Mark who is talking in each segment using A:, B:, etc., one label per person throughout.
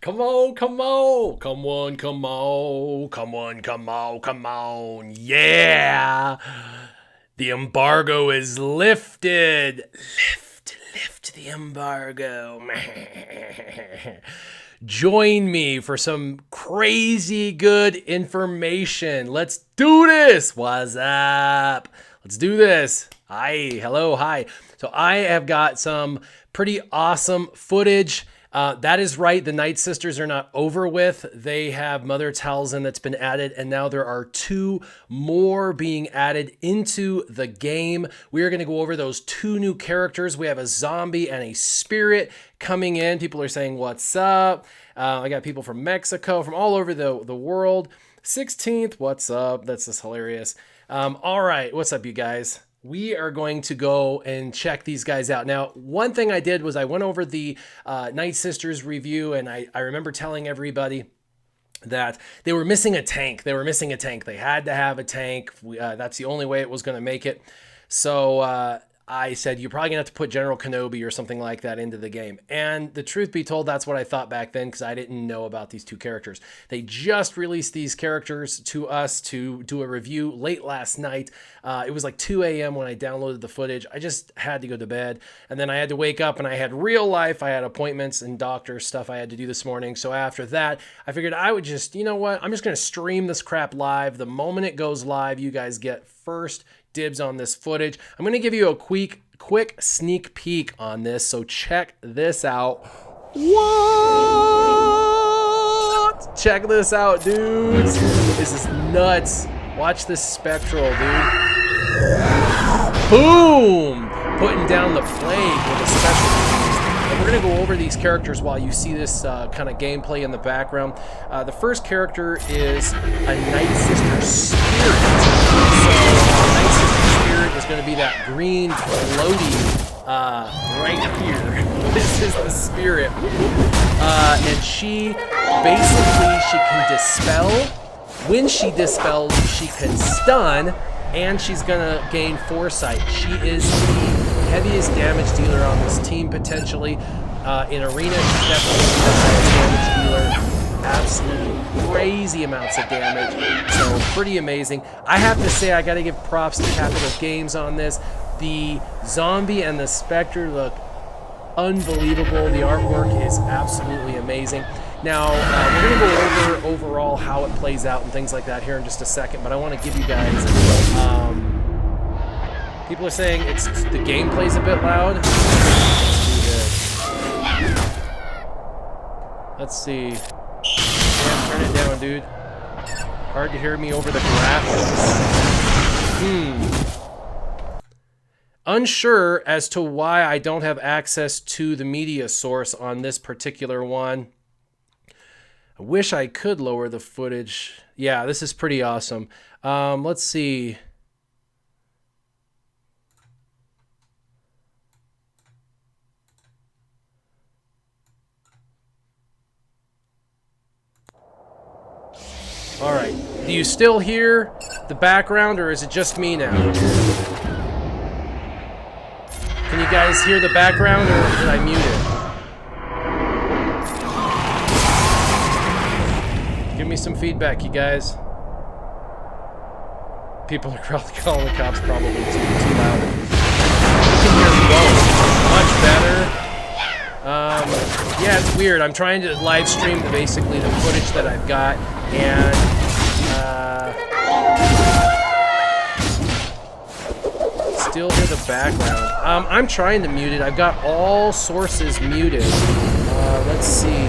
A: Come on, come on, come on, come on, come on, come on, come on. Yeah. The embargo is lifted. Lift the embargo. Join me for some crazy good information. Let's do this. What's up? Let's do this. Hi, hello, hi. So I have got some pretty awesome footage. That is right. The Nightsisters are not over with. They have Mother Talzin that's been added, and now there are two more being added into the game. We are going to go over those two new characters. We have a zombie and a spirit coming in. People are saying, what's up? I got people from Mexico, from all over the world. 16th, what's up? That's just hilarious. All right, what's up, you guys? We are going to go and check these guys out. Now, one thing I did was I went over the Nightsisters review, and I remember telling everybody that they were missing a tank. They had to have a tank. That's the only way it was going to make it. So I said, you're probably going to have to put General Kenobi or something like that into the game. And the truth be told, that's what I thought back then because I didn't know about these two characters. They just released these characters to us to do a review late last night. It was like 2 a.m. when I downloaded the footage. I just had to go to bed. And then I had to wake up and I had real life. I had appointments and doctor stuff I had to do this morning. So after that, I figured I would just, you know what? I'm just going to stream this crap live. The moment it goes live, you guys get first dibs on this footage. I'm going to give you a quick sneak peek on this, so check this out. What? Check this out, dudes. This is nuts. Watch this spectral, dude. Boom! Putting down the plague with a special. And we're going to go over these characters while you see this kind of gameplay in the background. The first character is a Nightsister spirit. So Nightsister spirit is going to be that green floaty right here. This is the spirit. And she can dispel. When she dispels, she can stun, and she's going to gain foresight. She is the heaviest damage dealer on this team potentially. In arena, she's definitely the highest damage dealer. Absolutely crazy amounts of damage. So pretty amazing. I have to say, I got to give props to Capital Games on this. The zombie and the specter look unbelievable. The artwork is absolutely amazing. Now, we're going to go over overall how it plays out and things like that here in just a second, but I want to give you guys... people are saying the gameplay's a bit loud. Let's see. Yeah, turn it down, dude. Hard to hear me over the graphics. Unsure as to why I don't have access to the media source on this particular one. I wish I could lower the footage. Yeah, this is pretty awesome. Let's see. All right. Do you still hear the background, or is it just me now? Can you guys hear the background, or did I mute it? Give me some feedback, you guys. People are probably calling the cops probably too loud. You can hear both. Much better. Yeah, it's weird. I'm trying to live stream basically the footage that I've got, and still hear the background. I'm trying to mute it. I've got all sources muted. Let's see.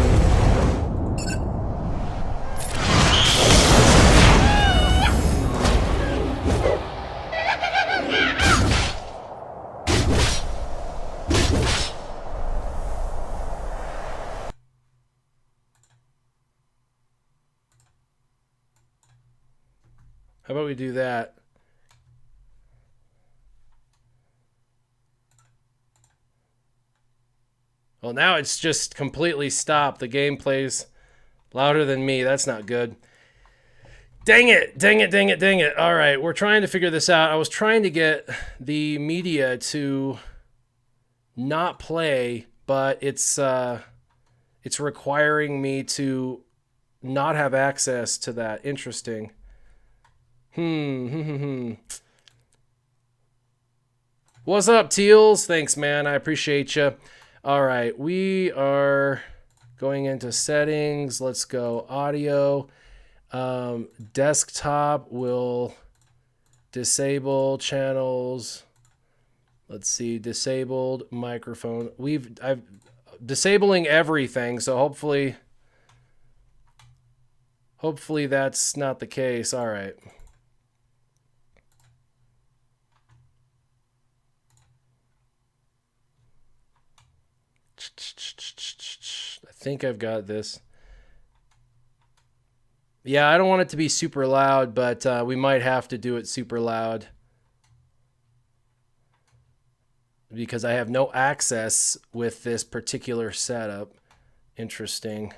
A: How about we do that? Well, now it's just completely stopped. The gameplay's louder than me. That's not good. Dang it. Dang it, dang it, dang it. All right, we're trying to figure this out. I was trying to get the media to not play, but it's It's requiring me to not have access to that. Interesting. What's up, Teals? Thanks, man. I appreciate you. All right, we are going into settings. Let's go audio. Desktop will disable channels. Let's see, disabled microphone. I've disabling everything, so hopefully that's not the case. All right. I think I've got this. Yeah, I don't want it to be super loud, but we might have to do it super loud because I have no access with this particular setup. Interesting.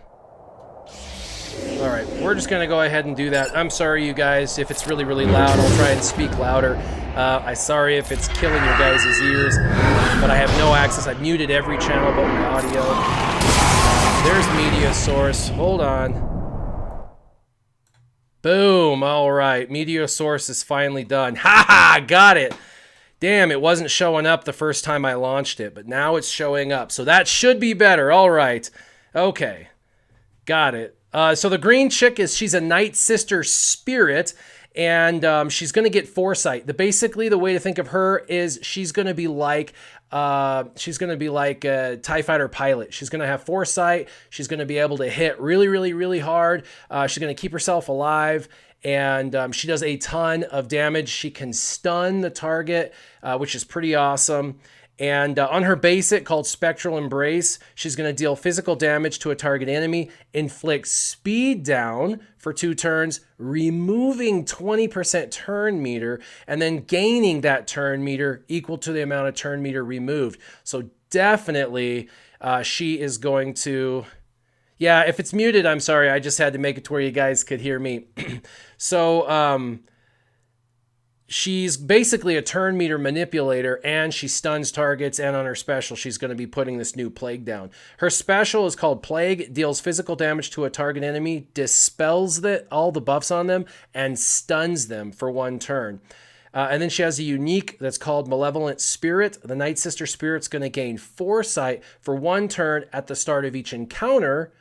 A: All right, we're just going to go ahead and do that. I'm sorry, you guys, if it's really, really loud. I'll try and speak louder. I'm sorry if it's killing your guys' ears, but I have no access. I've muted every channel but my audio. There's media source. Hold on. Boom. All right. Media source is finally done. Ha ha! Got it. Damn, it wasn't showing up the first time I launched it, but now it's showing up. So that should be better. All right. Okay. Got it. So the green chick she's a Nightsister spirit, and she's going to get foresight. Basically, the way to think of her is she's going to be like a TIE fighter pilot. She's going to have foresight. She's going to be able to hit really, really, really hard. She's going to keep herself alive, and she does a ton of damage. She can stun the target, which is pretty awesome. And on her basic called Spectral Embrace, she's going to deal physical damage to a target enemy, inflict speed down for 2 turns, removing 20% turn meter, and then gaining that turn meter equal to the amount of turn meter removed. So definitely she is going to... Yeah, if it's muted, I'm sorry. I just had to make it to where you guys could hear me. So... she's basically a turn meter manipulator, and she stuns targets, and on her special, she's going to be putting this new Plague down. Her special is called Plague, deals physical damage to a target enemy, dispels all the buffs on them, and stuns them for 1 turn. And then she has a unique that's called Malevolent Spirit. The Nightsister Spirit's going to gain Foresight for 1 turn at the start of each encounter,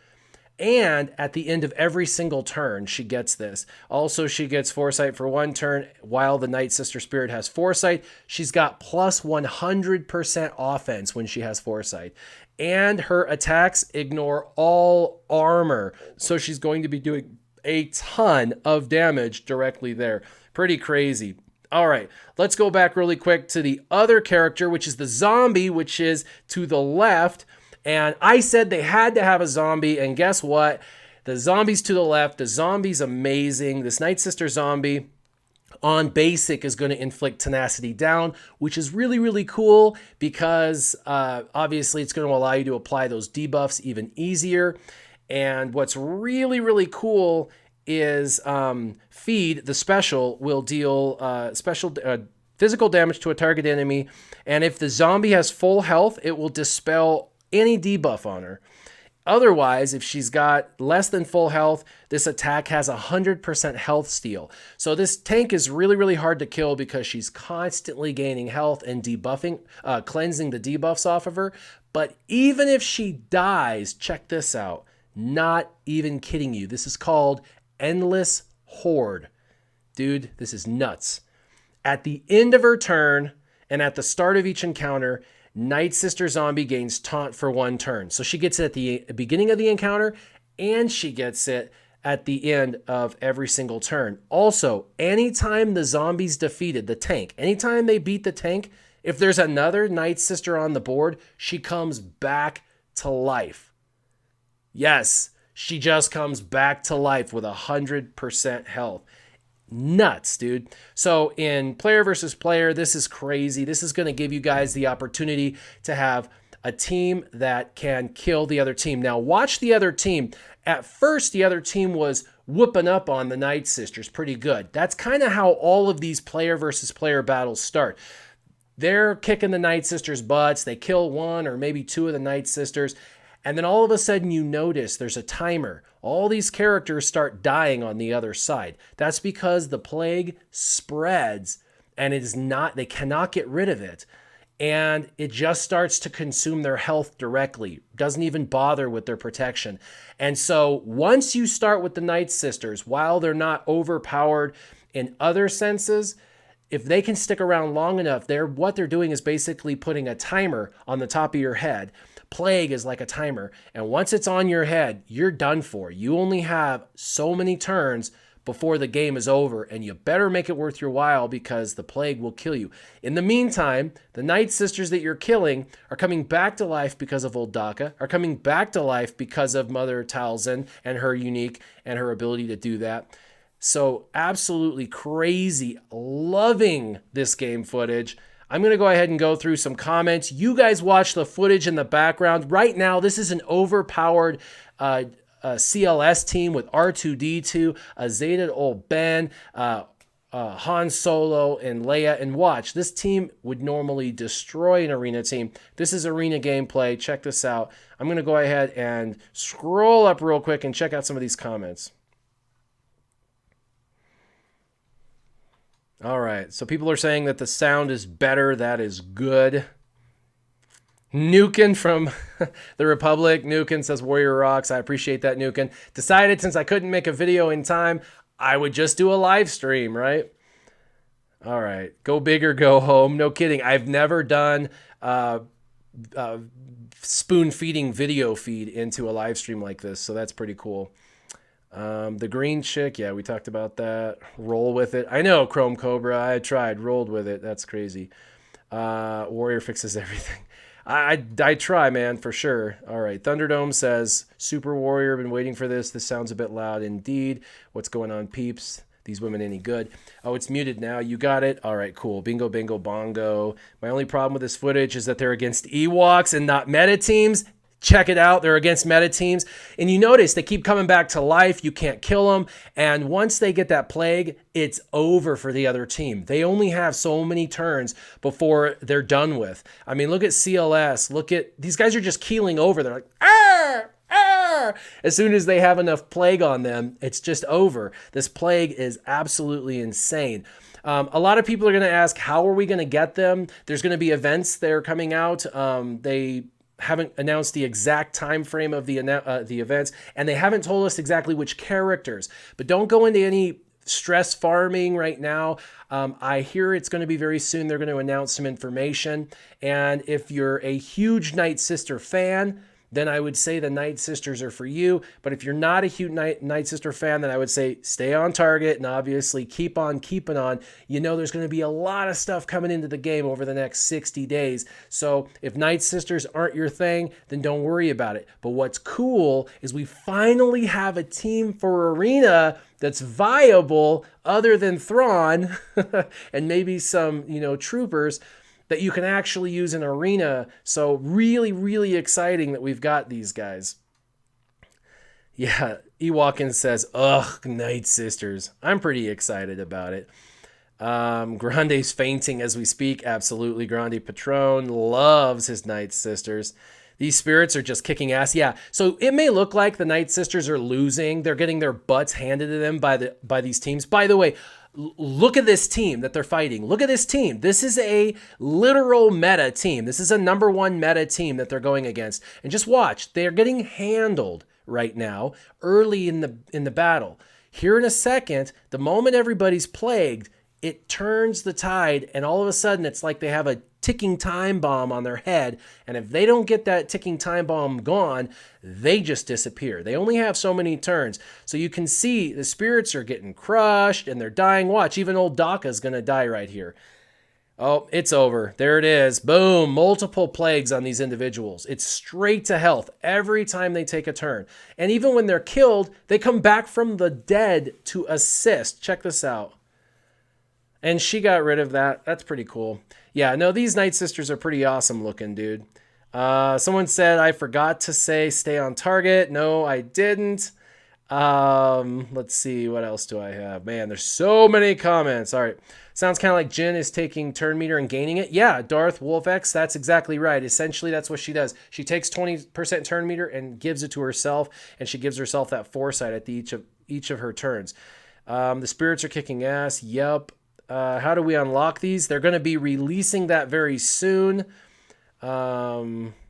A: and at the end of every single turn, she gets this. Also, she gets Foresight for 1 turn while the Nightsister Spirit has Foresight. She's got plus 100% offense when she has Foresight. And her attacks ignore all armor. So she's going to be doing a ton of damage directly there. Pretty crazy. All right, let's go back really quick to the other character, which is the zombie, which is to the left. And I said they had to have a zombie, and guess what? The zombie's to the left. The zombie's amazing. This Nightsister zombie on basic is going to inflict tenacity down, which is really, really cool because obviously it's going to allow you to apply those debuffs even easier. And what's really, really cool is Feed, the special, will deal physical damage to a target enemy. And if the zombie has full health, it will dispel any debuff on her. Otherwise, if she's got less than full health, this attack has 100% health steal. So this tank is really, really hard to kill because she's constantly gaining health and debuffing, cleansing the debuffs off of her. But even if she dies, check this out. Not even kidding you. This is called Endless Horde. Dude, this is nuts. At the end of her turn and at the start of each encounter, Nightsister Zombie gains Taunt for 1 turn. So she gets it at the beginning of the encounter, and she gets it at the end of every single turn. Also, anytime the zombie's defeated, the tank, anytime they beat the tank, if there's another Nightsister on the board, she comes back to life. Yes, she just comes back to life with 100% health. Nuts, dude. So in player versus player, this is crazy. This is going to give you guys the opportunity to have a team that can kill the other team. Now watch the other team. At first, the other team was whooping up on the Nightsisters pretty good. That's kind of how all of these player versus player battles start. They're kicking the Nightsisters' butts. They kill 1 or maybe 2 of the Nightsisters. And then all of a sudden you notice there's a timer. All these characters start dying on the other side. That's because the plague spreads and it is not, they cannot get rid of it. And it just starts to consume their health directly. Doesn't even bother with their protection. And so once you start with the Nightsisters, while they're not overpowered in other senses, if they can stick around long enough, what they're doing is basically putting a timer on the top of your head. Plague is like a timer. And once it's on your head, you're done for. You only have so many turns before the game is over, and you better make it worth your while because the plague will kill you. In the meantime, the Nightsisters that you're killing are coming back to life because of old Daka, are coming back to life because of Mother Talzin and her unique and her ability to do that. So absolutely crazy, loving this game footage. I'm going to go ahead and go through some comments. You guys watch the footage in the background. Right now, this is an overpowered CLS team with R2-D2, a Zeta old Ben, Han Solo, and Leia. And watch, this team would normally destroy an arena team. This is arena gameplay. Check this out. I'm going to go ahead and scroll up real quick and check out some of these comments. All right, so people are saying that the sound is better. That is good. Nukin from the Republic. Nukin says Warrior rocks. I appreciate that, Nukin. Decided since I couldn't make a video in time, I would just do a live stream, right? All right, go big or go home. No kidding. I've never done spoon feeding video feed into a live stream like this, so that's pretty cool. The green chick, yeah, we talked about that. Roll with it. I know, Chrome Cobra. I tried, rolled with it. That's crazy. Warrior fixes everything. I try, man, for sure. All right, Thunderdome says, Super Warrior, been waiting for this. This sounds a bit loud indeed. What's going on, peeps? These women any good? Oh, it's muted now. You got it? All right, cool. Bingo, bingo, bongo. My only problem with this footage is that they're against Ewoks and not meta teams. Check it out. They're against meta teams. And you notice they keep coming back to life. You can't kill them. And once they get that plague, it's over for the other team. They only have so many turns before they're done with. I mean, look at CLS. Look at these guys are just keeling over. They're like, ah, ah. As soon as they have enough plague on them, it's just over. This plague is absolutely insane. A lot of people are going to ask, how are we going to get them? There's going to be events that are coming out. They haven't announced the exact time frame of the events, and they haven't told us exactly which characters. But don't go into any stress farming right now. I hear it's going to be very soon. They're going to announce some information. And if you're a huge Nightsister fan, then I would say the Nightsisters are for you. But if you're not a huge Nightsister fan, then I would say stay on target and obviously keep on keeping on. You know there's going to be a lot of stuff coming into the game over the next 60 days. So if Nightsisters aren't your thing, then don't worry about it. But what's cool is we finally have a team for Arena that's viable other than Thrawn and maybe some, troopers that you can actually use in Arena. So really, really exciting that we've got these guys. Yeah, Ewalkin says, ugh, Nightsisters. I'm pretty excited about it. Grande's fainting as we speak. Absolutely. Grande Patron loves his Nightsisters. These spirits are just kicking ass. Yeah, so it may look like the Nightsisters are losing. They're getting their butts handed to them by these teams. By the way, look at this team that they're fighting. Look at this team. This is a literal meta team. This is a #1 meta team that they're going against. And just watch. They're getting handled right now early in the battle. Here in a second, the moment everybody's plagued, it turns the tide, and all of a sudden it's like they have a ticking time bomb on their head, and if they don't get that ticking time bomb gone, they just disappear. They only have so many turns. So you can see the spirits are getting crushed and they're dying. Watch, even old Daka's going to die right here. Oh, it's over. There it is. Boom. Multiple plagues on these individuals. It's straight to health every time they take a turn. And even when they're killed, they come back from the dead to assist. Check this out. And she got rid of that. That's pretty cool. Yeah, no, these Nightsisters are pretty awesome looking, dude. Someone said, I forgot to say stay on target. No, I didn't. Let's see, what else do I have? Man, there's so many comments. All right. Sounds kind of like Jin is taking turn meter and gaining it. Yeah, Darth Wolfx, that's exactly right. Essentially, that's what she does. She takes 20% turn meter and gives it to herself, and she gives herself that foresight at each of her turns. The spirits are kicking ass. Yep. How do we unlock these? They're going to be releasing that very soon.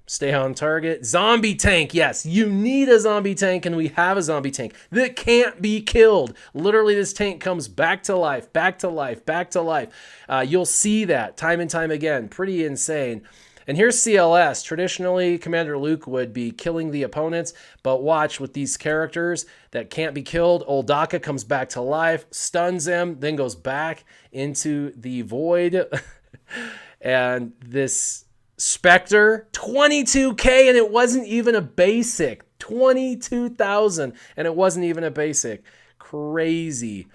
A: Stay on target. Zombie tank. Yes, you need a zombie tank, and we have a zombie tank that can't be killed. Literally, this tank comes back to life, back to life, back to life. You'll see that time and time again. Pretty insane. And here's CLS. Traditionally, Commander Luke would be killing the opponents, but watch with these characters that can't be killed. Old Daka comes back to life, stuns him, then goes back into the void. And this Spectre, 22K, and it wasn't even a basic. 22,000, and it wasn't even a basic. Crazy.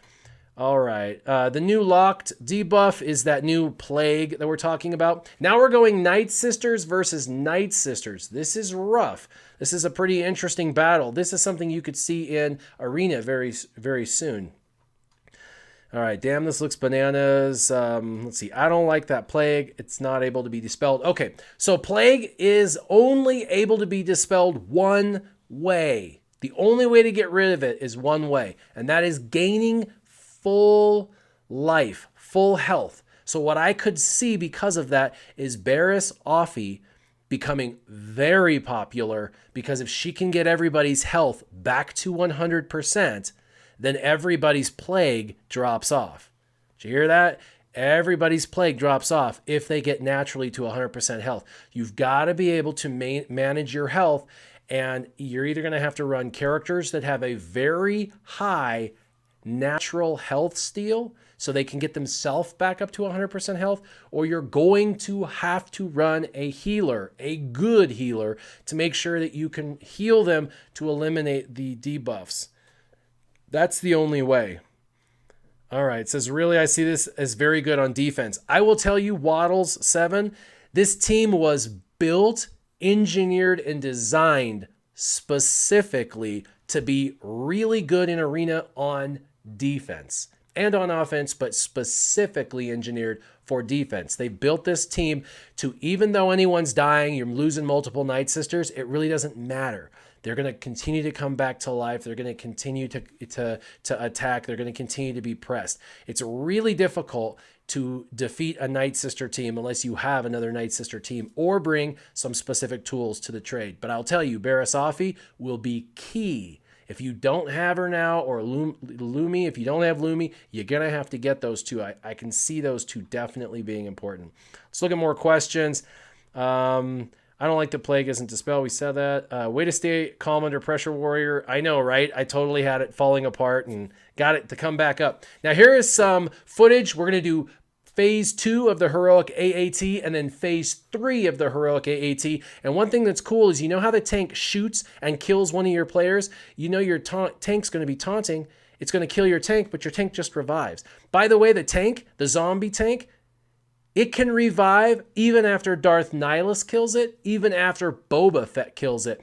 A: All right. The new locked debuff is that new plague that we're talking about. Now we're going Nightsisters versus Nightsisters. This is rough. This is a pretty interesting battle. This is something you could see in Arena very, very soon. All right, damn, this looks bananas. Let's see. I don't like that plague. It's not able to be dispelled. Okay, so plague is only able to be dispelled one way. The only way to get rid of it is one way, and that is gaining full life, full health. So what I could see because of that is Barriss Offee becoming very popular, because if she can get everybody's health back to 100%, then everybody's plague drops off. Did you hear that? Everybody's plague drops off if they get naturally to 100% health. You've got to be able to manage your health, and you're either going to have to run characters that have a very high natural health steal so they can get themselves back up to 100% health, or you're going to have to run a healer, a good healer, to make sure that you can heal them to eliminate the debuffs. That's the only way. All right, it says, really, I see this as very good on defense. I will tell you, Waddles 7, this team was built, engineered, and designed specifically to be really good in Arena on defense and on offense, but specifically engineered for defense. They built this team to, even though anyone's dying, you're losing multiple Nightsisters, it really doesn't matter. They're going to continue to come back to life. They're going to continue to attack. They're going to continue to be pressed. It's really difficult to defeat a Nightsister team unless you have another Nightsister team or bring some specific tools to the trade. But I'll tell you, Barriss Offee will be key. If you don't have her now, or Lumi, if you don't have Lumi, you're going to have to get those two. I can see those two definitely being important. Let's look at more questions. I don't like the plague isn't dispelled. We said that. Way to stay calm under pressure, Warrior. I know, right? I totally had it falling apart and got it to come back up. Now, here is some footage. We're going to do phase 2 of the heroic AAT and then phase 3 of the heroic AAT. And one thing that's cool is, you know how the tank shoots and kills one of your players? You know your tank's going to be taunting. It's going to kill your tank, but your tank just revives. By the way, the tank, the zombie tank, it can revive even after Darth Nihilus kills it, even after Boba Fett kills it.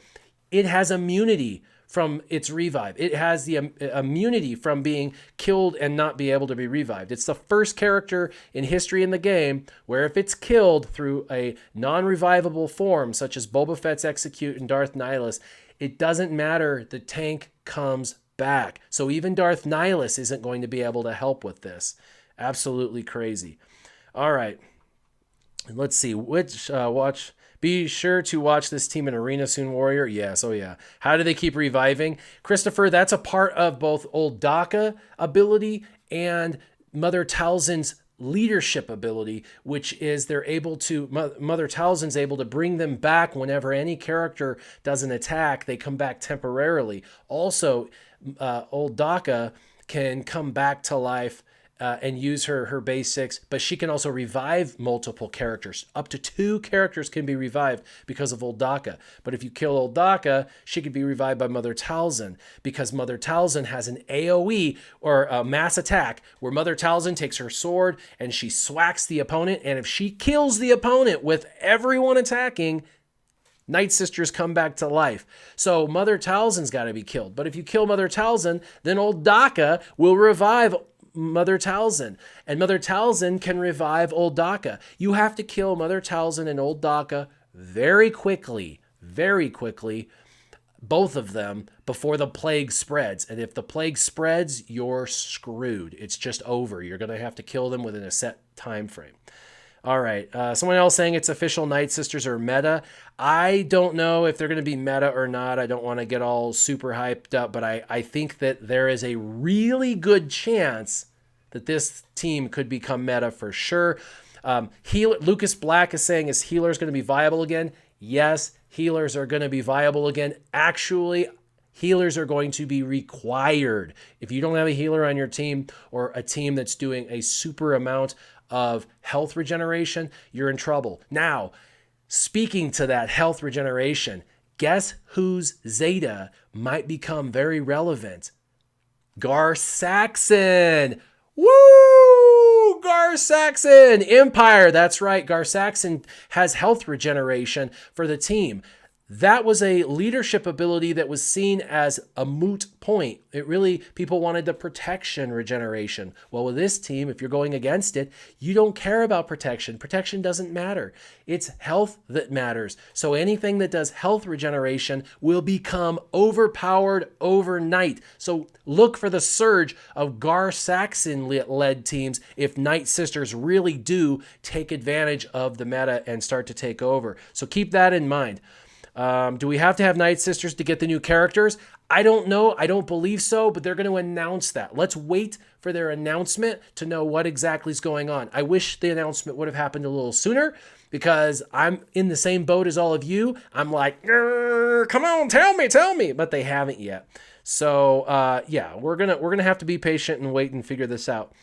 A: It has immunity from its revive. It has the immunity from being killed and not be able to be revived. It's the first character in history in the game where if it's killed through a non-revivable form, such as Boba Fett's Execute and Darth Nihilus, it doesn't matter. The tank comes back. So even Darth Nihilus isn't going to be able to help with this. Absolutely crazy. All right, let's see, be sure to watch this team in Arena soon, Warrior. Yes, oh yeah. How do they keep reviving? Christopher, that's a part of both Old Daka ability and Mother Talzin's leadership ability, which is they're able to, Mother Talzin's able to bring them back whenever any character does an attack. They come back temporarily. Also, Old Daka can come back to life and use her basics, but she can also revive multiple characters. Up to 2 characters can be revived because of Old Daka. But if you kill Old Daka, she could be revived by Mother Talzin, because Mother Talzin has an AoE, or a mass attack, where Mother Talzin takes her sword and she swacks the opponent, and if she kills the opponent with everyone attacking, Nightsister's come back to life. So Mother Talzin's got to be killed. But if you kill Mother Talzin, then old Daka will revive Mother Talzin. And Mother Talzin can revive old Daka. You have to kill Mother Talzin and old Daka very quickly, both of them, before the plague spreads. And if the plague spreads, you're screwed. It's just over. You're going to have to kill them within a set time frame. All right. Someone else saying it's official Nightsisters are meta. I don't know if they're going to be meta or not. I don't want to get all super hyped up, but I think that there is a really good chance that this team could become meta for sure. Lucas Black is saying, is healers going to be viable again? Yes, healers are going to be viable again. Actually, healers are going to be required. If you don't have a healer on your team, or a team that's doing a super amount of health regeneration, you're in trouble. Now, speaking to that health regeneration, guess whose Zeta might become very relevant? Gar Saxon. Woo! Gar Saxon Empire. That's right. Gar Saxon has health regeneration for the team. That was a leadership ability that was seen as a moot point. People wanted the protection regeneration. Well, with this team, if you're going against it, you don't care about protection. Protection doesn't matter. It's health that matters. So anything that does health regeneration will become overpowered overnight. So look for the surge of Gar Saxon-led teams if Nightsisters really do take advantage of the meta and start to take over. So keep that in mind. Do we have to have Nightsisters to get the new characters? I don't know. I don't believe so, but they're going to announce that. Let's wait for their announcement to know what exactly is going on. I wish the announcement would have happened a little sooner, because I'm in the same boat as all of you. I'm like, come on, tell me, but they haven't yet. So yeah, we're gonna have to be patient and wait and figure this out.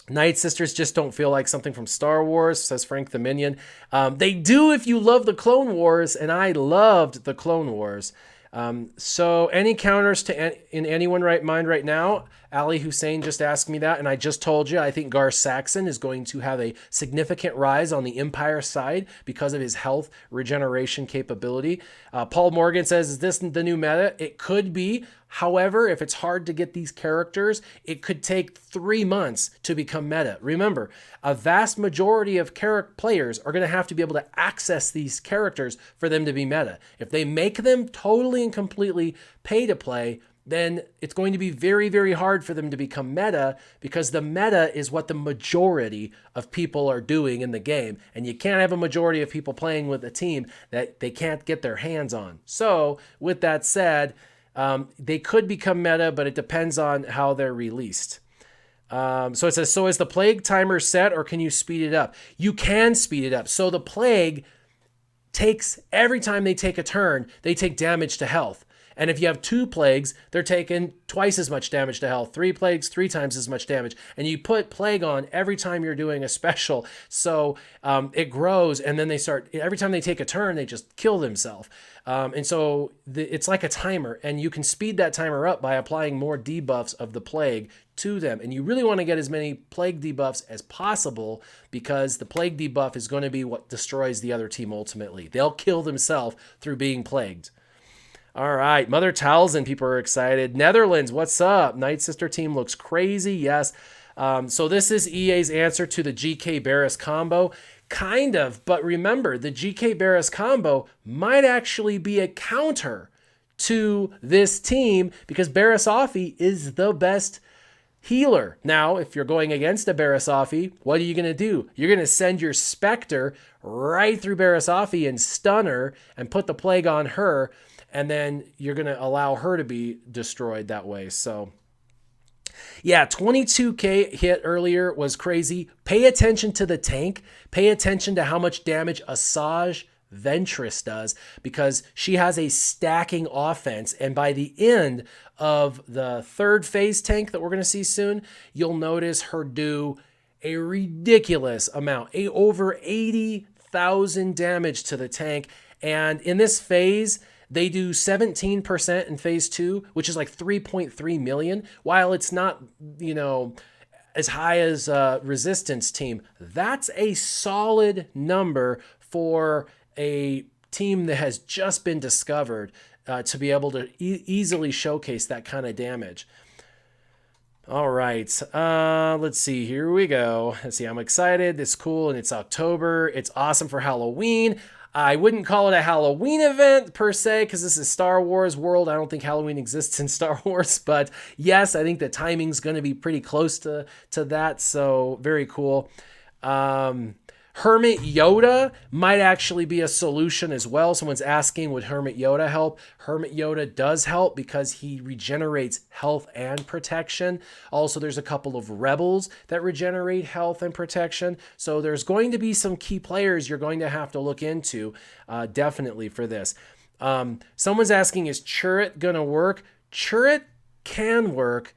A: Nightsisters just don't feel like something from Star Wars, says Frank the Minion. They do if you love the Clone Wars, and I loved the Clone Wars. So any counters in anyone right mind right now? Ali Hussein just asked me that, and I just told you I think Gar Saxon is going to have a significant rise on the Empire side because of his health regeneration capability. Paul Morgan says, is this the new meta? It could be. However, if it's hard to get these characters, it could take 3 months to become meta. Remember, a vast majority of players are going to have to be able to access these characters for them to be meta. If they make them totally and completely pay to play, then it's going to be very, very hard for them to become meta, because the meta is what the majority of people are doing in the game. And you can't have a majority of people playing with a team that they can't get their hands on. So with that said, they could become meta, but it depends on how they're released. So it says, so is the plague timer set, or can you speed it up? You can speed it up. So the plague takes, every time they take a turn, they take damage to health. And if you have 2 plagues, they're taking twice as much damage to health. 3 plagues, 3 times as much damage. And you put plague on every time you're doing a special. So it grows, and then every time they take a turn, they just kill themselves. And so it's like a timer, and you can speed that timer up by applying more debuffs of the plague to them. And you really want to get as many plague debuffs as possible, because the plague debuff is going to be what destroys the other team ultimately. They'll kill themselves through being plagued. All right, Mother Talzin, people are excited. Netherlands, what's up? Nightsister team looks crazy, yes. So this is EA's answer to the GK Barris combo. Kind of, but remember, the GK Barris combo might actually be a counter to this team, because Barisafi is the best healer. Now, if you're going against a Barisafi, what are you going to do? You're going to send your Spectre right through Barisafi and stun her and put the plague on her, and then you're going to allow her to be destroyed that way. So yeah, 22k hit earlier was crazy. Pay attention to the tank. Pay attention to how much damage Asajj Ventress does, because she has a stacking offense. And by the end of the 3rd phase tank that we're going to see soon, you'll notice her do a ridiculous amount, over 80,000 damage to the tank. And in this phase, they do 17% in phase 2, which is like 3.3 million. While it's not, as high as Resistance team, that's a solid number for a team that has just been discovered to be able to easily showcase that kind of damage. All right, let's see. Here we go. Let's see. I'm excited. It's cool, and it's October. It's awesome for Halloween. I wouldn't call it a Halloween event per se because this is Star Wars world. I don't think Halloween exists in Star Wars, but yes, I think the timing's going to be pretty close to that. So very cool. Hermit Yoda might actually be a solution as well. Someone's asking, would Hermit Yoda help? Hermit Yoda does help because he regenerates health and protection. Also, there's a couple of rebels that regenerate health and protection. So there's going to be some key players you're going to have to look into definitely for this. Someone's asking, is Chirrut going to work? Chirrut can work,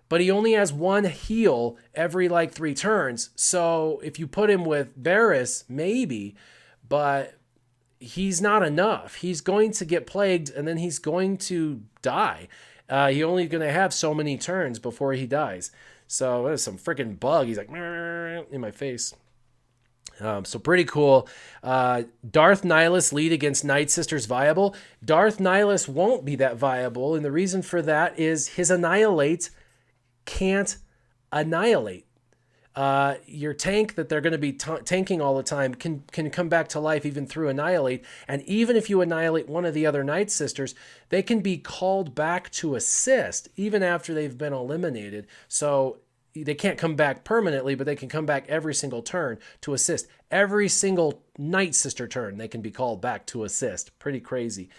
A: but he only has one heal every like 3 turns. So if you put him with Barris, maybe, but he's not enough. He's going to get plagued and then he's going to die. He's only going to have so many turns before he dies. So there's some freaking bug. He's like in my face. So pretty cool. Darth Nihilus lead against Nightsister's viable. Darth Nihilus won't be that viable. And the reason for that is his Annihilate can't annihilate. Your tank that they're going to be tanking all the time can come back to life even through Annihilate. And even if you annihilate one of the other Nightsisters, they can be called back to assist even after they've been eliminated. So they can't come back permanently, but they can come back every single turn to assist. Every single Nightsister turn, they can be called back to assist. Pretty crazy.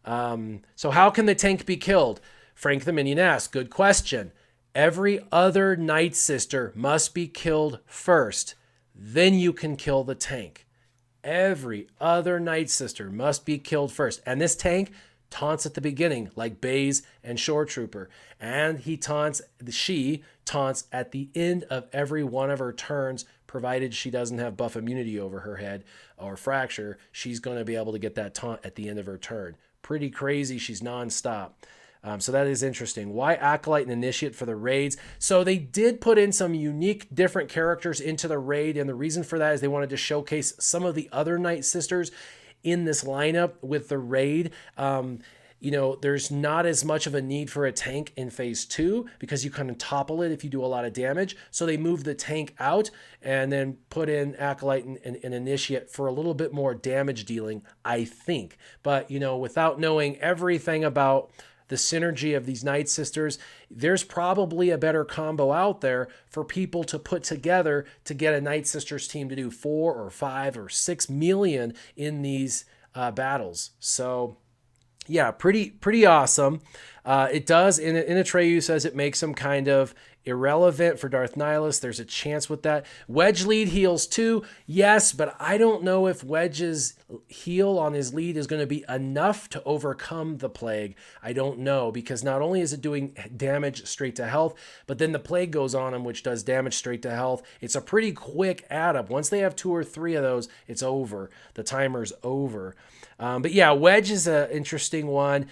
A: So how can the tank be killed? Frank the Minion asks, good question. Every other Nightsister must be killed first. Then you can kill the tank. Every other Nightsister must be killed first. And this tank taunts at the beginning, like Baze and Shore Trooper. And she taunts at the end of every one of her turns, provided she doesn't have buff immunity over her head or fracture. She's going to be able to get that taunt at the end of her turn. Pretty crazy. She's nonstop. So that is interesting. Why Acolyte and Initiate for the raids? So they did put in some unique, different characters into the raid, and the reason for that is they wanted to showcase some of the other Nightsisters in this lineup with the raid. There's not as much of a need for a tank in phase 2 because you kind of topple it if you do a lot of damage. So they moved the tank out and then put in Acolyte and Initiate for a little bit more damage dealing, I think. But, without knowing everything about the synergy of these Nightsisters, there's probably a better combo out there for people to put together to get a Nightsisters team to do 4 or 5 or 6 million in these battles. So yeah, pretty awesome. It does, in Atreyu says it makes him kind of irrelevant for Darth Nihilus. There's a chance with that. Wedge lead heals too. Yes, but I don't know if Wedge's heal on his lead is going to be enough to overcome the plague. I don't know, because not only is it doing damage straight to health, but then the plague goes on him, which does damage straight to health. It's a pretty quick add up. Once they have 2 or 3 of those, it's over. The timer's over. But yeah, Wedge is an interesting one.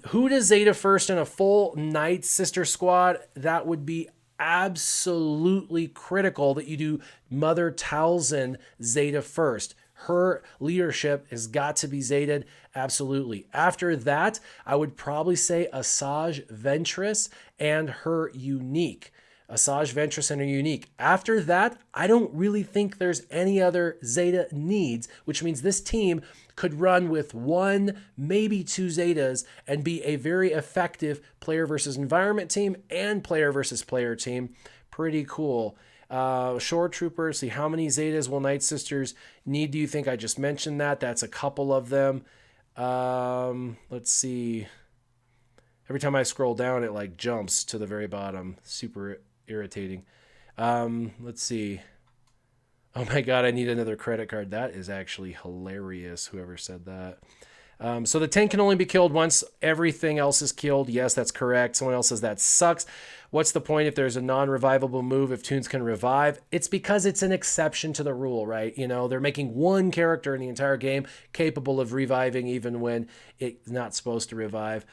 A: Who does Zeta first in a full Nightsister squad? That would be absolutely critical that you do Mother Talzin Zeta first. Her leadership has got to be Zeta'd, absolutely. After that, I would probably say Asajj Ventress and her unique. Asajj Ventress and her unique. After that, I don't really think there's any other Zeta needs, which means this team could run with 1, maybe 2 Zetas and be a very effective player versus environment team and player versus player team. Pretty cool. Shore Troopers, see how many Zetas will Nightsisters need, do you think? I just mentioned that. That's a couple of them. Let's see. Every time I scroll down, it like jumps to the very bottom. Super irritating. Let's see. Oh my God, I need another credit card. That is actually hilarious, whoever said that. So the tank can only be killed once everything else is killed. Yes, that's correct. Someone else says that sucks. What's the point if there's a non-revivable move if Toons can revive? It's because it's an exception to the rule, right? They're making one character in the entire game capable of reviving even when it's not supposed to revive.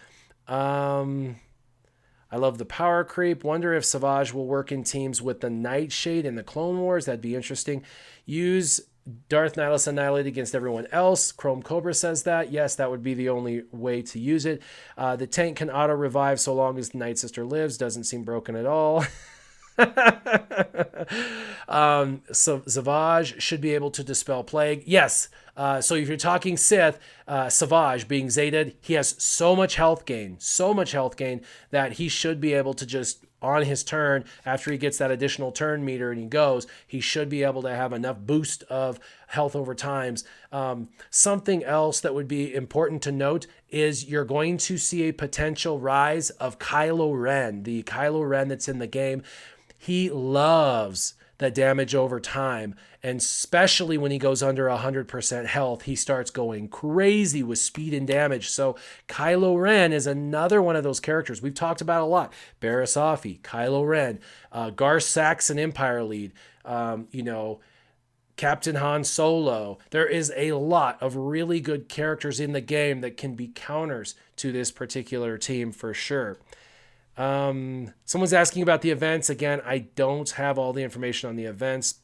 A: I love the power creep. Wonder if Savage will work in teams with the Nightshade in the Clone Wars. That'd be interesting. Use Darth Nihilus Annihilate against everyone else. Chrome Cobra says that. Yes, that would be the only way to use it. The tank can auto-revive so long as the Nightsister lives. Doesn't seem broken at all. So Savage should be able to dispel plague. Yes. So if you're talking Sith, Savage being Zeted, he has so much health gain that he should be able to just, on his turn, after he gets that additional turn meter and he goes, he should be able to have enough boost of health over times. Something else that would be important to note is you're going to see a potential rise of Kylo Ren, the Kylo Ren that's in the game. He loves the damage over time, and especially when he goes under 100% health, he starts going crazy with speed and damage. So Kylo Ren is another one of those characters we've talked about a lot. Barriss Offee, Kylo Ren, Gar Saxon Empire lead, Captain Han Solo. There is a lot of really good characters in the game that can be counters to this particular team for sure. Someone's asking about the events. Again, I don't have all the information on the events.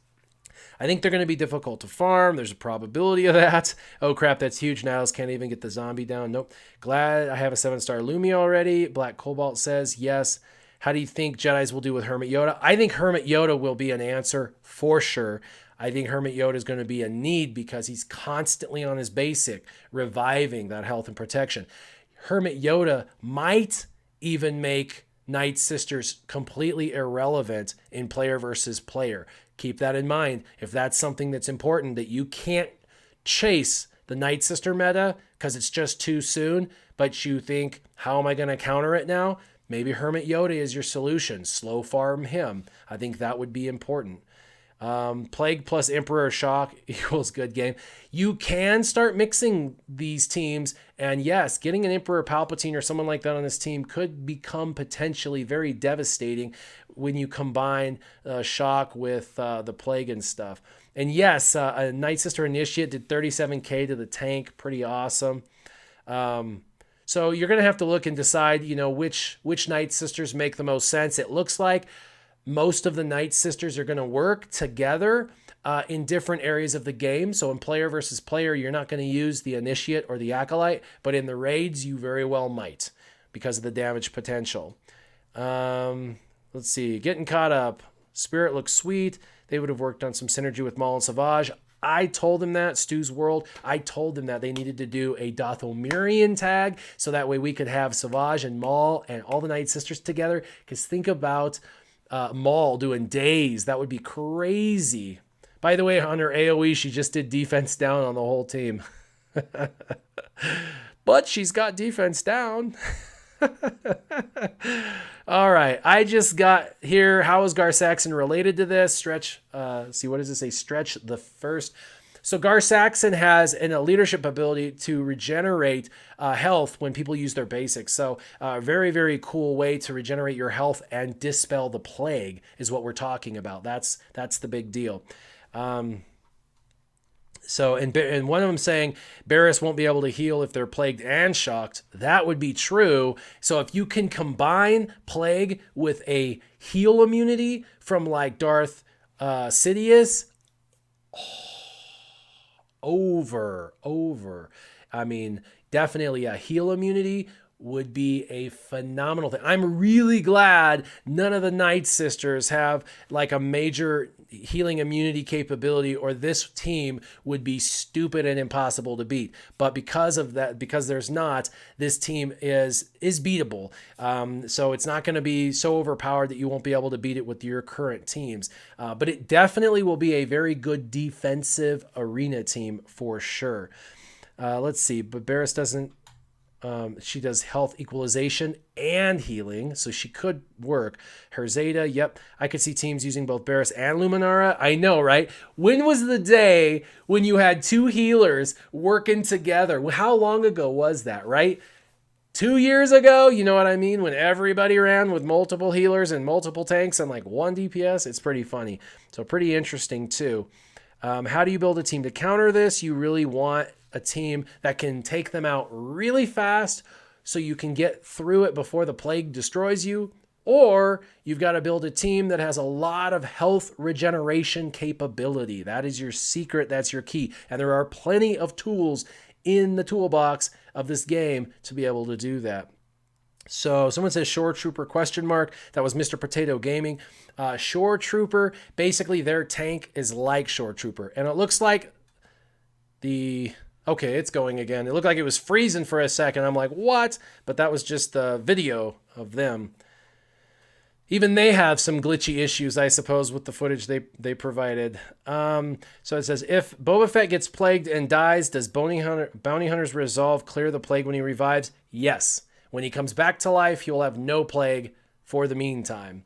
A: I think they're going to be difficult to farm. There's a probability of that. Oh crap, that's huge. Niles can't even get the zombie down. Nope. Glad I have a 7-star Lumia already. Black Cobalt says yes. How do you think Jedis will do with Hermit Yoda? I think Hermit Yoda will be an answer for sure. I think Hermit Yoda is going to be a need because he's constantly on his basic, reviving that health and protection. Hermit Yoda might even make Nightsisters completely irrelevant in player versus player. Keep that in mind. If that's something that's important, that you can't chase the Nightsister meta because it's just too soon, but you think, how am I going to counter it now? Maybe Hermit Yoda is your solution. Slow farm him. I think that would be important. Plague plus Emperor Shock equals good game. You can start mixing these teams, and yes, getting an Emperor Palpatine or someone like that on this team could become potentially very devastating when you combine Shock with the Plague and stuff. And yes, a Nightsister Initiate did 37k to the tank. Pretty awesome. So you're going to have to look and decide, which Nightsisters make the most sense. It looks like most of the Nightsisters are going to work together in different areas of the game. So in player versus player, you're not going to use the Initiate or the Acolyte, but in the raids, you very well might because of the damage potential. Let's see. Getting caught up. Spirit looks sweet. They would have worked on some synergy with Maul and Savage. I told them that, Stu's World, I told them that they needed to do a Dathomirian tag so that way we could have Savage and Maul and all the Nightsisters together. Because think about Maul doing days. That would be crazy. By the way, on her AoE, she just did defense down on the whole team. But she's got defense down. All right. I just got here. How is Gar Saxon related to this? Stretch. See, what does it say? Stretch the first. So Gar Saxon has a leadership ability to regenerate health when people use their basics. So very, very cool way to regenerate your health and dispel the plague is what we're talking about. That's the big deal. So, and one of them saying Barriss won't be able to heal if they're plagued and shocked. That would be true. So if you can combine plague with a heal immunity from like Darth Sidious, over. I mean, definitely a heal immunity would be a phenomenal thing. I'm really glad none of the Nightsisters have like a major healing immunity capability, or this team would be stupid and impossible to beat. But because of that, because there's not, this team is beatable. So it's not going to be so overpowered that you won't be able to beat it with your current teams. But it definitely will be a very good defensive arena team for sure. Let's see, but Barriss doesn't. She does health equalization and healing, so she could work. Her Zeta, yep. I could see teams using both Barriss and Luminara. I know, right? When was the day when you had two healers working together? How long ago was that, right? 2 years ago, you know what I mean? When everybody ran with multiple healers and multiple tanks and like one DPS, it's pretty funny. So pretty interesting too. How do you build a team to counter this? You really want a team that can take them out really fast so you can get through it before the plague destroys you. or you've got to build a team that has a lot of health regeneration capability. That is your secret. That's your key. And there are plenty of tools in the toolbox of this game to be able to do that. So someone says Shore Trooper ? That was Mr. Potato Gaming. Shore Trooper, basically their tank is like Shore Trooper. And it looks like okay, it's going again. It looked like it was freezing for a second. I'm like, what? But that was just the video of them. Even they have some glitchy issues, I suppose, with the footage they provided. So it says, if Boba Fett gets plagued and dies, does Bounty Hunter's resolve clear the plague when he revives? Yes. When he comes back to life, he will have no plague for the meantime.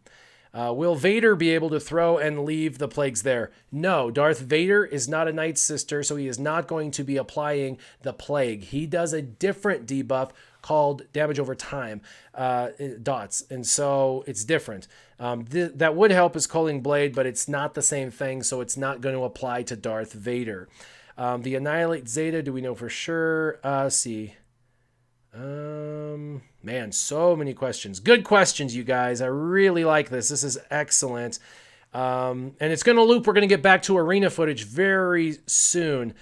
A: Will Vader be able to throw and leave the plagues there? No, Darth Vader is not a Nightsister, so he is not going to be applying the plague. He does a different debuff called damage over time, dots, and so it's different. That would help his Culling Blade, but it's not the same thing, so it's not going to apply to Darth Vader. The Annihilate Zeta, do we know for sure? Let's see. Man, so many questions. Good questions, you guys. I really like this. This is excellent. And it's going to loop. We're going to get back to arena footage very soon.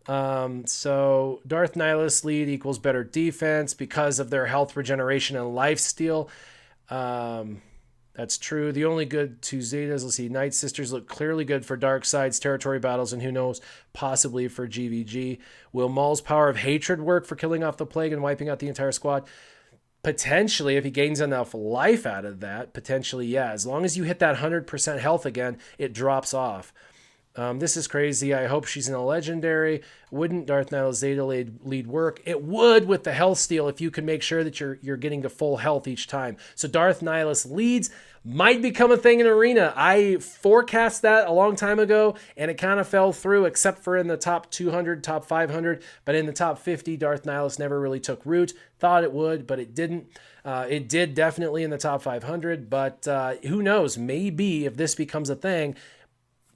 A: So Darth Nihilus lead equals better defense because of their health regeneration and lifesteal. That's true. The only good two Zetas, let's see, Nightsisters look clearly good for dark sides, territory battles, and who knows, possibly for GVG. Will Maul's power of hatred work for killing off the plague and wiping out the entire squad? Potentially, if he gains enough life out of that, potentially, yeah. As long as you hit that 100% health again, it drops off. This is crazy. I hope she's in a legendary. Wouldn't Darth Nihilus Zeta lead work? It would with the health steal if you can make sure that you're getting to full health each time. So Darth Nihilus leads might become a thing in arena. I forecast that a long time ago, and it kind of fell through, except for in the top 200, top 500. But in the top 50, Darth Nihilus never really took root. Thought it would, but it didn't. It did definitely in the top 500, but who knows? Maybe if this becomes a thing,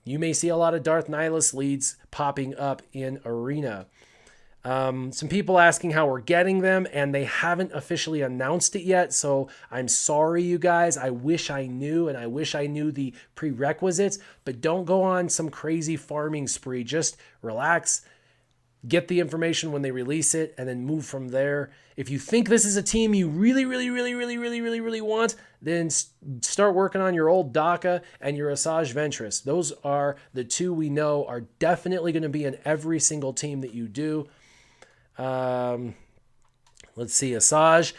A: you may see a lot of Darth Nihilus leads popping up in arena. Some people asking how we're getting them, and they haven't officially announced it yet, so I'm sorry, you guys. I wish I knew, and I wish I knew the prerequisites, but don't go on some crazy farming spree. Just relax, get the information when they release it, and then move from there. If you think this is a team you really want, then start working on your old DACA and your Asajj Ventress. Those are the two we know are definitely going to be in every single team that you do. Let's see, Asajj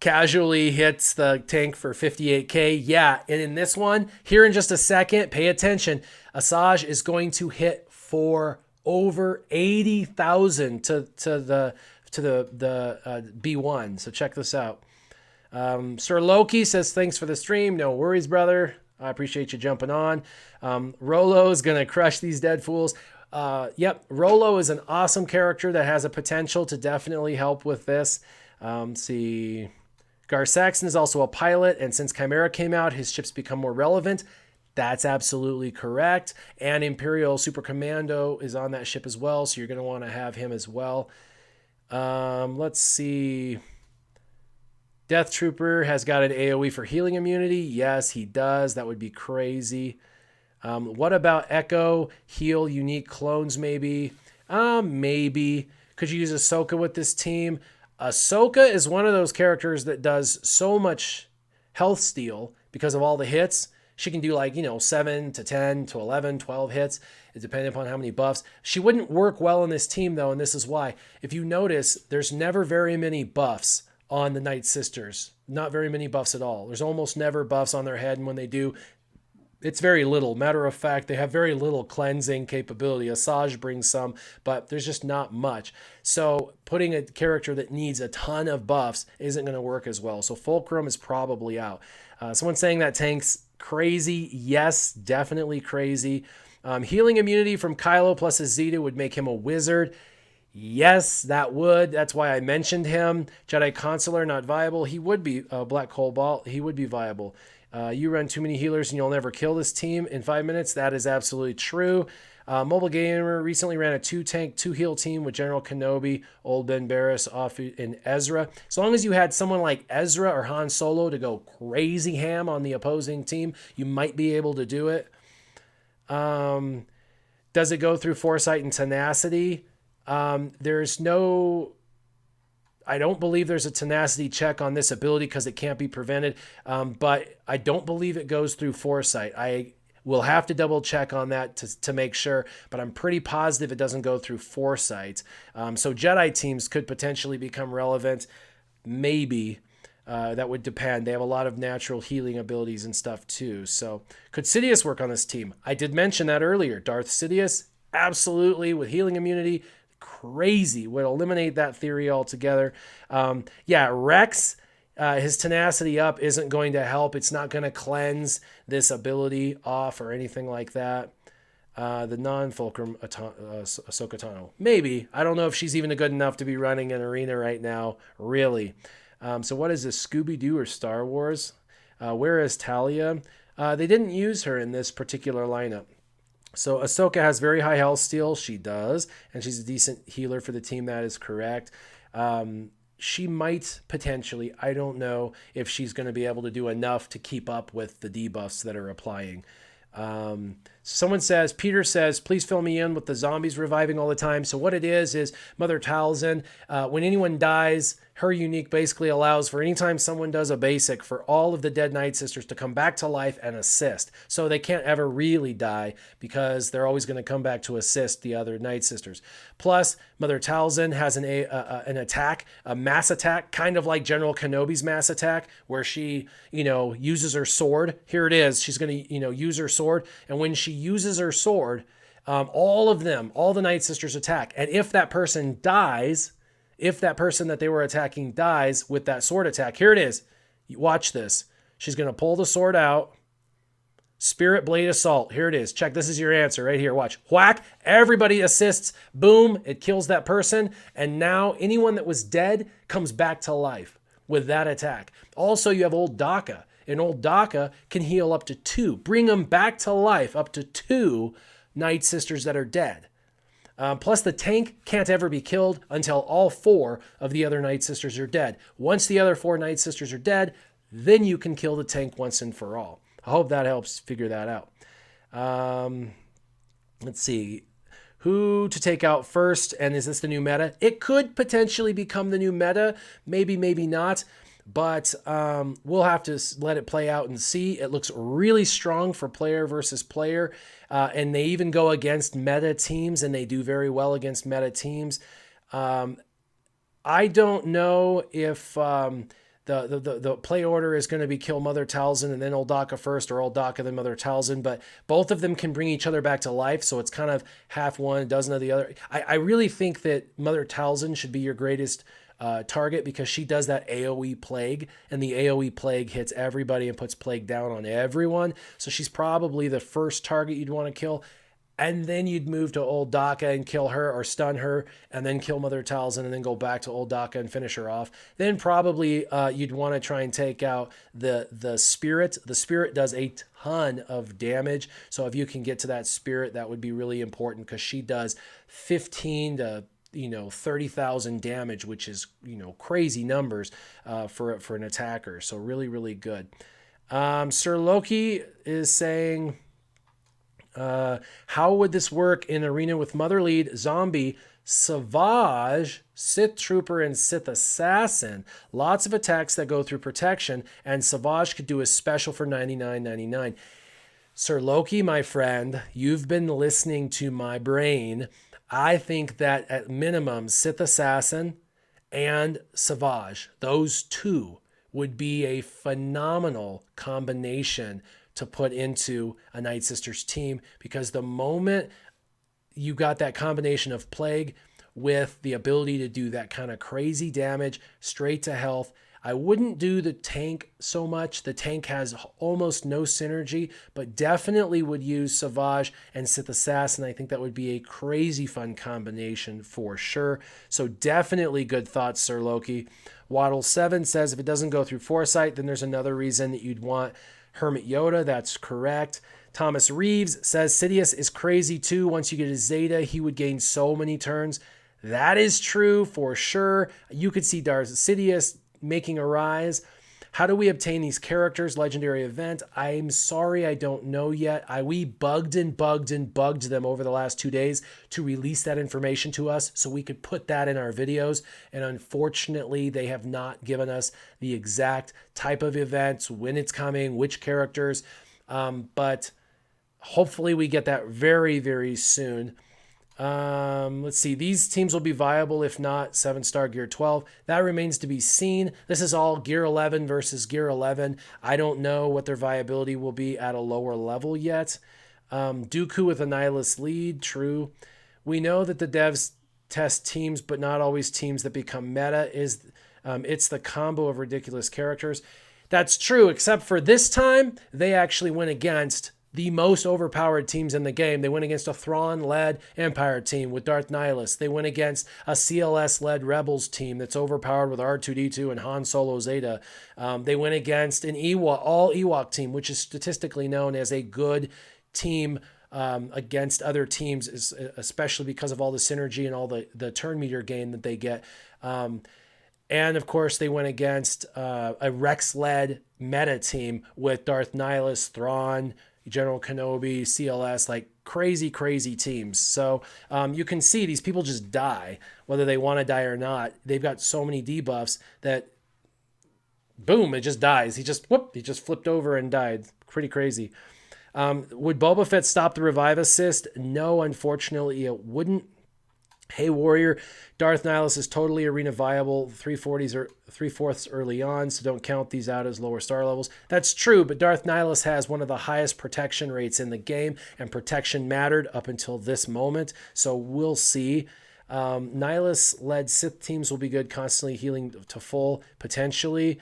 A: casually hits the tank for 58k. Yeah, and in this one, here in just a second, pay attention. Asajj is going to hit for over 80,000 to the B1. So check this out. Sir Loki says, thanks for the stream. No worries, brother. I appreciate you jumping on. Rolo is going to crush these dead fools. Yep, Rolo is an awesome character that has a potential to definitely help with this. See, Gar Saxon is also a pilot, and since Chimera came out, his ships become more relevant. That's absolutely correct. And Imperial Super Commando is on that ship as well, so you're going to want to have him as well. Let's see. Death Trooper has got an AoE for healing immunity. Yes, he does. That would be crazy. What about Echo? Heal unique clones maybe? Maybe. Could you use Ahsoka with this team? Ahsoka is one of those characters that does so much health steal because of all the hits. She can do 7 to 10 to 11, 12 hits, depending upon how many buffs. She wouldn't work well in this team, though, and this is why. If you notice, there's never very many buffs on the Nightsisters. Not very many buffs at all. There's almost never buffs on their head, and when they do, it's very little. Matter of fact, they have very little cleansing capability. Asajj brings some, but there's just not much. So putting a character that needs a ton of buffs isn't going to work as well. So Fulcrum is probably out. Someone's saying that tank's crazy. Yes, definitely crazy. Healing immunity from Kylo plus a Zeta would make him a wizard. Yes, that would. That's why I mentioned him. Jedi Consular, not viable. He would be Black Cobalt. He would be viable. You run too many healers and you'll never kill this team in 5 minutes. That is absolutely true. Mobile Gamer recently ran a 2-tank, 2-heal team with General Kenobi, Old Ben Barris, and Ezra. As long as you had someone like Ezra or Han Solo to go crazy ham on the opposing team, you might be able to do it. Does it go through foresight and tenacity? There's no... I don't believe there's a tenacity check on this ability because it can't be prevented, but I don't believe it goes through foresight. I will have to double check on that to make sure, but I'm pretty positive it doesn't go through foresight. So Jedi teams could potentially become relevant. Maybe. That would depend. They have a lot of natural healing abilities and stuff too. So could Sidious work on this team? I did mention that earlier. Darth Sidious, absolutely, with healing immunity. Crazy. Would eliminate that theory altogether. Rex, his tenacity up isn't going to help. It's not going to cleanse this ability off or anything like that. The non-Fulcrum Ahsoka Tano. Maybe. I don't know if she's even good enough to be running an arena right now. Really. So what is this, Scooby-Doo or Star Wars? Where is Talia? They didn't use her in this particular lineup. So Ahsoka has very high health steal. She does. And she's a decent healer for the team. That is correct. She might potentially, I don't know if she's going to be able to do enough to keep up with the debuffs that are applying. Peter says, please fill me in with the zombies reviving all the time. So what it is Mother Talzin, when anyone dies, her unique basically allows for anytime someone does a basic for all of the dead Nightsisters to come back to life and assist. So they can't ever really die because they're always going to come back to assist the other Nightsisters. Plus, Mother Talzin has an attack, a mass attack, kind of like General Kenobi's mass attack, where she, uses her sword. Here it is. She's going to, use her sword. And when she uses her sword, all the Nightsisters attack. And if that person dies, if that person that they were attacking dies with that sword attack, here it is. Watch this. She's going to pull the sword out. Spirit Blade Assault. Here it is. Check. This is your answer right here. Watch. Whack. Everybody assists. Boom. It kills that person. And now anyone that was dead comes back to life with that attack. Also, you have Old Daka. And Old Daka can heal up to 2. Bring them back to life. Up to 2 Nightsisters that are dead. Plus, the tank can't ever be killed until all 4 of the other Nightsisters are dead. Once the other 4 Nightsisters are dead, then you can kill the tank once and for all. I hope that helps figure that out. Let's see. Who to take out first, and is this the new meta? It could potentially become the new meta. Maybe, maybe not. But we'll have to let it play out and see. It looks really strong for player versus player. And they even go against meta teams, and they do very well against meta teams. I don't know if the play order is going to be kill Mother Talzin and then Old Daka first, or Old Daka then Mother Talzin, but both of them can bring each other back to life, so it's kind of half one, a dozen of the other. I really think that Mother Talzin should be your greatest target because she does that AoE plague, and the AoE plague hits everybody and puts plague down on everyone. So she's probably the first target you'd want to kill, and then you'd move to Old Daka and kill her or stun her, and then kill Mother Talzin, and then go back to Old Daka and finish her off. Then probably you'd want to try and take out the Spirit. The Spirit does a ton of damage, so if you can get to that Spirit, that would be really important because she does 15 to 30,000 damage, which is, crazy numbers for an attacker. So really, really good. Sir Loki is saying, how would this work in arena with Mother Lead, Zombie, Savage, Sith Trooper, and Sith Assassin? Lots of attacks that go through protection, and Savage could do a special for $99.99. Sir Loki, my friend, you've been listening to my brain. I think that at minimum, Sith Assassin and Savage, those 2 would be a phenomenal combination to put into a Nightsisters team, because the moment you got that combination of plague with the ability to do that kind of crazy damage straight to health, I wouldn't do the tank so much. The tank has almost no synergy, but definitely would use Savage and Sith Assassin. I think that would be a crazy fun combination for sure. So definitely good thoughts, Sir Loki. Waddle7 says if it doesn't go through Foresight, then there's another reason that you'd want Hermit Yoda. That's correct. Thomas Reeves says Sidious is crazy too. Once you get a Zeta, he would gain so many turns. That is true for sure. You could see Darth Sidious making a rise. How do we obtain these characters? Legendary event. I'm sorry, I don't know yet. We bugged and bugged and bugged them over the last 2 days to release that information to us so we could put that in our videos. And unfortunately, they have not given us the exact type of events, when it's coming, which characters. But hopefully we get that very, very soon. Let's see. These teams will be viable if not 7-star Gear 12. That remains to be seen. This is all Gear 11 versus Gear 11. I don't know what their viability will be at a lower level yet. Dooku with a Nihilist lead. True. We know that the devs test teams, but not always teams that become meta. It's the combo of ridiculous characters. That's true, except for this time, they actually went against the most overpowered teams in the game. They went against a Thrawn-led Empire team with Darth Nihilus. They went against a CLS-led Rebels team that's overpowered with R2-D2 and Han Solo Zeta. They went against an all Ewok team, which is statistically known as a good team against other teams, especially because of all the synergy and all the turn meter gain that they get. And of course, they went against a Rex-led meta team with Darth Nihilus, Thrawn, General Kenobi, CLS, like crazy, crazy teams. So you can see these people just die, whether they want to die or not. They've got so many debuffs that, boom, it just dies. He just flipped over and died. Pretty crazy. Would Boba Fett stop the revive assist? No, unfortunately, it wouldn't. Hey Warrior, Darth Nihilus is totally arena viable, 340s or 3/4 early on, so don't count these out as lower star levels. That's true, but Darth Nihilus has one of the highest protection rates in the game, and protection mattered up until this moment, so we'll see. Nihilus-led Sith teams will be good, constantly healing to full, potentially.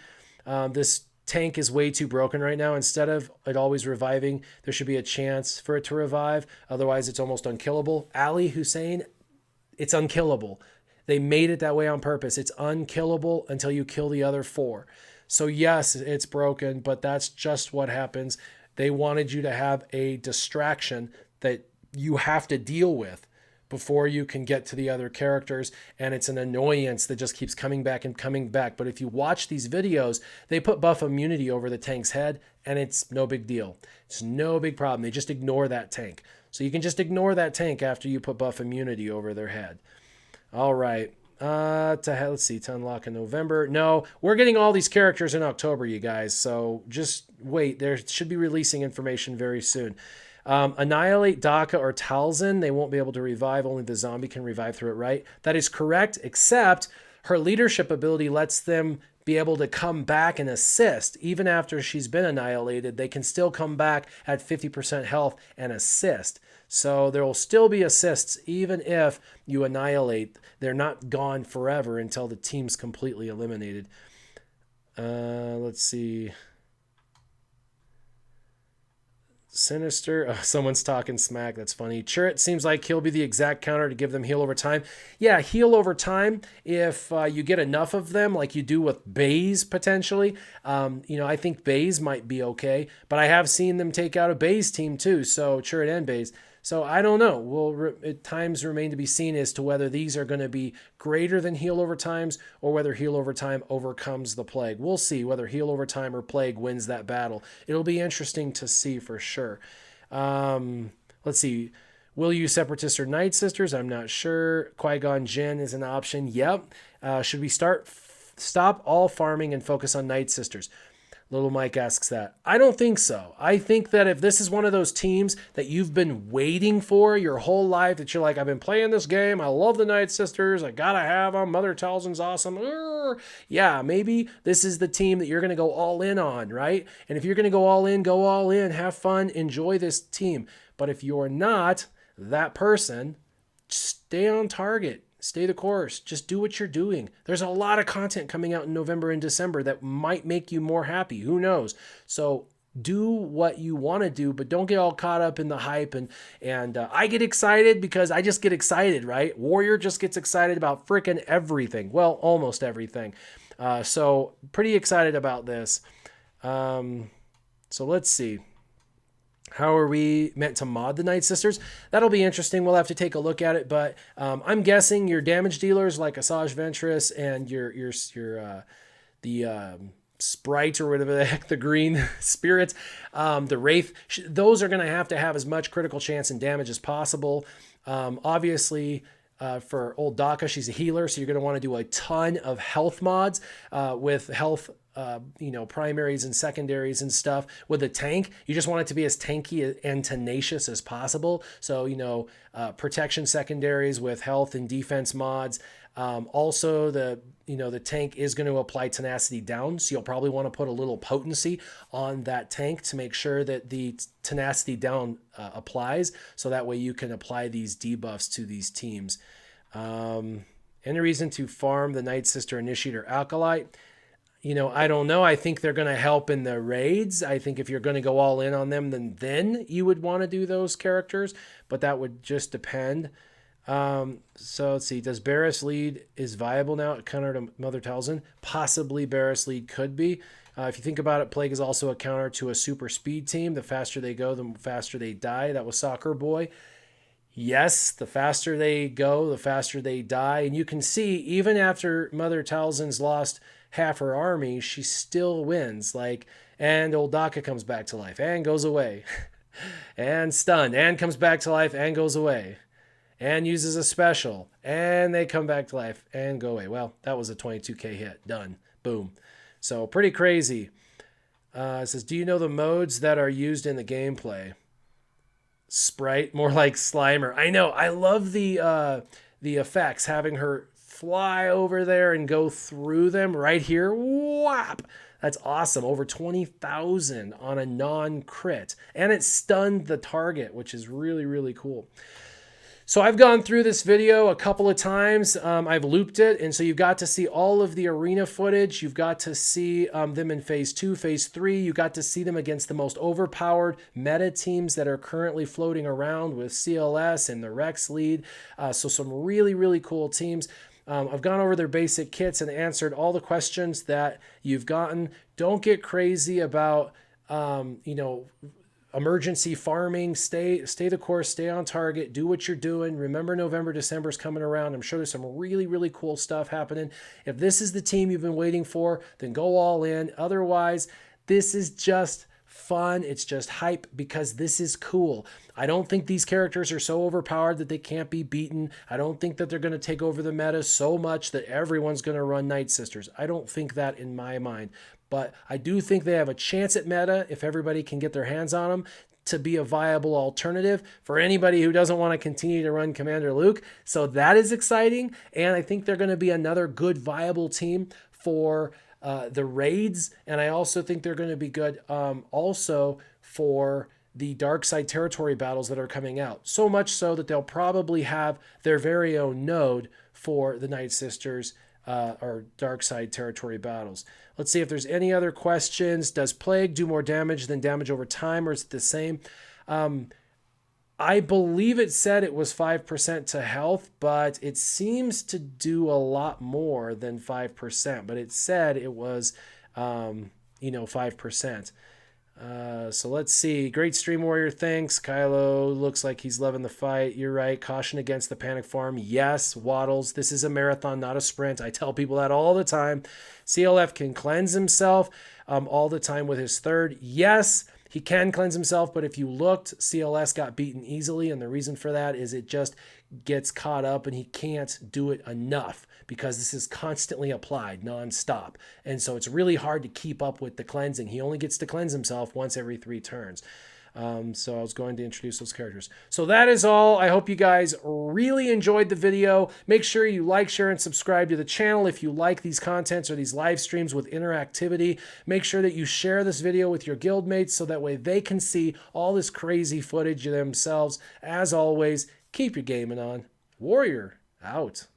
A: This tank is way too broken right now. Instead of it always reviving, there should be a chance for it to revive, otherwise it's almost unkillable. Ali Hussein, it's unkillable. They made it that way on purpose. It's unkillable until you kill the other 4. So yes, it's broken, but that's just what happens. They wanted you to have a distraction that you have to deal with before you can get to the other characters, and it's an annoyance that just keeps coming back and coming back. But if you watch these videos, they put buff immunity over the tank's head, and it's no big deal. It's no big problem. They just ignore that tank. So you can just ignore that tank after you put buff immunity over their head. All right. Let's see, to unlock in November. No, we're getting all these characters in October, you guys. So just wait. There should be releasing information very soon. Annihilate Daka or Talzin. They won't be able to revive. Only the zombie can revive through it, right? That is correct, except her leadership ability lets them be able to come back and assist. Even after she's been annihilated, they can still come back at 50% health and assist. So there will still be assists even if you annihilate. They're not gone forever until the team's completely eliminated. Let's see. Sinister. Oh, someone's talking smack. That's funny. Chirrut seems like he'll be the exact counter to give them heal over time. Yeah, heal over time if you get enough of them, like you do with Baze potentially. I think Baze might be okay, but I have seen them take out a Baze team too, so Chirrut and Baze. So I don't know. Times remain to be seen as to whether these are going to be greater than heal over times or whether heal over time overcomes the plague. We'll see whether heal over time or plague wins that battle. It'll be interesting to see for sure. Let's see. Will you Separatists or Nightsisters? I'm not sure. Qui-Gon Jinn is an option. Yep. Should we stop all farming and focus on Nightsisters? Little Mike asks that. I don't think so. I think that if this is one of those teams that you've been waiting for your whole life, that you're like, I've been playing this game, I love the Nightsisters, I gotta have them, Mother Talzin's awesome. Yeah, maybe this is the team that you're going to go all in on, right? And if you're going to go all in, have fun, enjoy this team. But if you're not that person, stay on target. Stay the course. Just do what you're doing. There's a lot of content coming out in November and December that might make you more happy. Who knows? So do what you want to do, but don't get all caught up in the hype. And I get excited because I just get excited, right? Warrior just gets excited about freaking everything. Well, almost everything. So pretty excited about this. So let's see. How are we meant to mod the Nightsisters? That'll be interesting. We'll have to take a look at it, but I'm guessing your damage dealers like Asajj Ventress and the Sprite or whatever the heck, the green spirits, the Wraith, those are going to have as much critical chance and damage as possible. Obviously, for old Daka, she's a healer, so you're going to want to do a ton of health mods with health, primaries and secondaries and stuff. With a tank, you just want it to be as tanky and tenacious as possible. So, protection secondaries with health and defense mods. Also, the tank is going to apply tenacity down, so you'll probably want to put a little potency on that tank to make sure that the tenacity down applies, so that way you can apply these debuffs to these teams. Any reason to farm the Nightsister Initiator Acolyte? I don't know. I think they're going to help in the raids. I think if you're going to go all in on them, then you would want to do those characters, but that would just depend. So let's see. Does Barris lead is viable now at counter to Mother Talzin? Possibly Barris lead could be. If you think about it, Plague is also a counter to a super speed team. The faster they go, the faster they die. That was Soccer Boy. Yes, the faster they go, the faster they die. And you can see, even after Mother Talzin's lost half her army, she still wins. And old Daka comes back to life and goes away. And stunned and comes back to life and goes away. And uses a special, and they come back to life and go away. Well, that was a 22k hit. Done. Boom. So pretty crazy. It says, do you know the modes that are used in the gameplay? Sprite, more like Slimer. I know. I love the effects, having her fly over there and go through them right here. Whap! That's awesome. Over 20,000 on a non-crit. And it stunned the target, which is really, really cool. So I've gone through this video a couple of times. I've looped it, and so you've got to see all of the arena footage. You've got to see them in Phase 2, Phase 3. You got to see them against the most overpowered meta teams that are currently floating around with CLS and the Rex lead. So some really, really cool teams. I've gone over their basic kits and answered all the questions that you've gotten. Don't get crazy about, emergency farming. Stay the course, stay on target, do what you're doing. Remember, November, December is coming around. I'm sure there's some really, really cool stuff happening. If this is the team you've been waiting for, then go all in. Otherwise, this is just fun. It's just hype because this is cool. I don't think these characters are so overpowered that they can't be beaten. I don't think that they're going to take over the meta so much that everyone's going to run Nightsisters. I don't think that in my mind. But I do think they have a chance at meta if everybody can get their hands on them to be a viable alternative for anybody who doesn't want to continue to run Commander Luke. So that is exciting. And I think they're going to be another good viable team for the raids. And I also think they're going to be good also for the dark side territory battles that are coming out. So much so that they'll probably have their very own node for the Nightsisters or dark side territory battles. Let's see if there's any other questions. Does Plague do more damage than damage over time, or is it the same? I believe it said it was 5% to health, but it seems to do a lot more than 5%. But it said it was, 5%. So let's see. Great Stream Warrior, thanks. Kylo looks like he's loving the fight. You're right. Caution against the panic farm. Yes, Waddles. This is a marathon, not a sprint. I tell people that all the time. CLF can cleanse himself all the time with his third. Yes, he can cleanse himself, but if you looked, CLS got beaten easily, and the reason for that is it just gets caught up and he can't do it enough because this is constantly applied nonstop. And so it's really hard to keep up with the cleansing. He only gets to cleanse himself once every 3 turns. So I was going to introduce those characters. So that is all. I hope you guys really enjoyed the video. Make sure you like, share, and subscribe to the channel if you like these contents or these live streams with interactivity. Make sure that you share this video with your guildmates so that way they can see all this crazy footage themselves. As always, keep your gaming on. Warrior out.